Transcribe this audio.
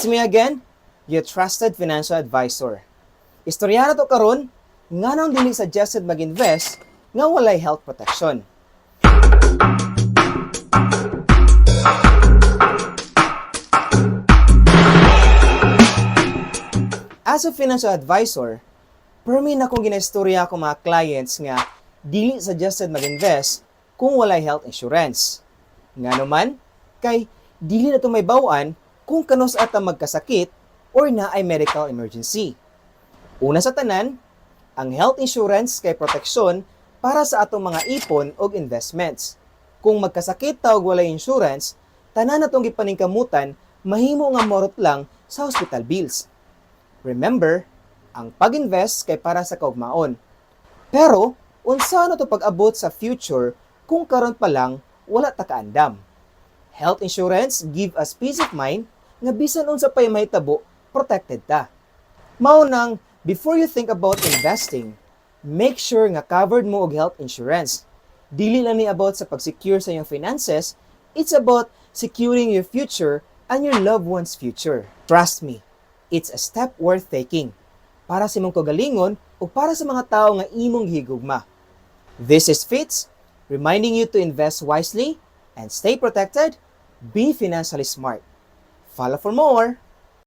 It's me again, your trusted financial advisor. Istorya na to karon, nga nang dili suggested mag-invest nga walay health protection. As a financial advisor, permi na kong ginaistorya ko mga clients nga dili suggested mag-invest kung walay health insurance. Nga naman, kay dili na ito may bawaan kung kanos ata magkasakit or na ay medical emergency. Una sa tanan, ang health insurance kay proteksyon para sa atong mga ipon o investments. Kung magkasakit tawag walay insurance, tanan natong gipaningkamutan, mahimo nga morot lang sa hospital bills. Remember, ang pag-invest kay para sa kaugmaon. Pero, unsa na to pag-abot sa future kung karon pa lang wala ta kaandam? Health insurance give us peace of mind nga bisan unsa pay mahitabo, protected ta. Mao nang, before you think about investing, make sure nga covered mo og health insurance. Dili lang ni about sa pag-secure sa iyong finances, it's about securing your future and your loved one's future. Trust me, it's a step worth taking para sa imong kagalingon o para sa mga tao nga imong higugma. This is Fitz, reminding you to invest wisely and stay protected. Be financially smart. Follow for more.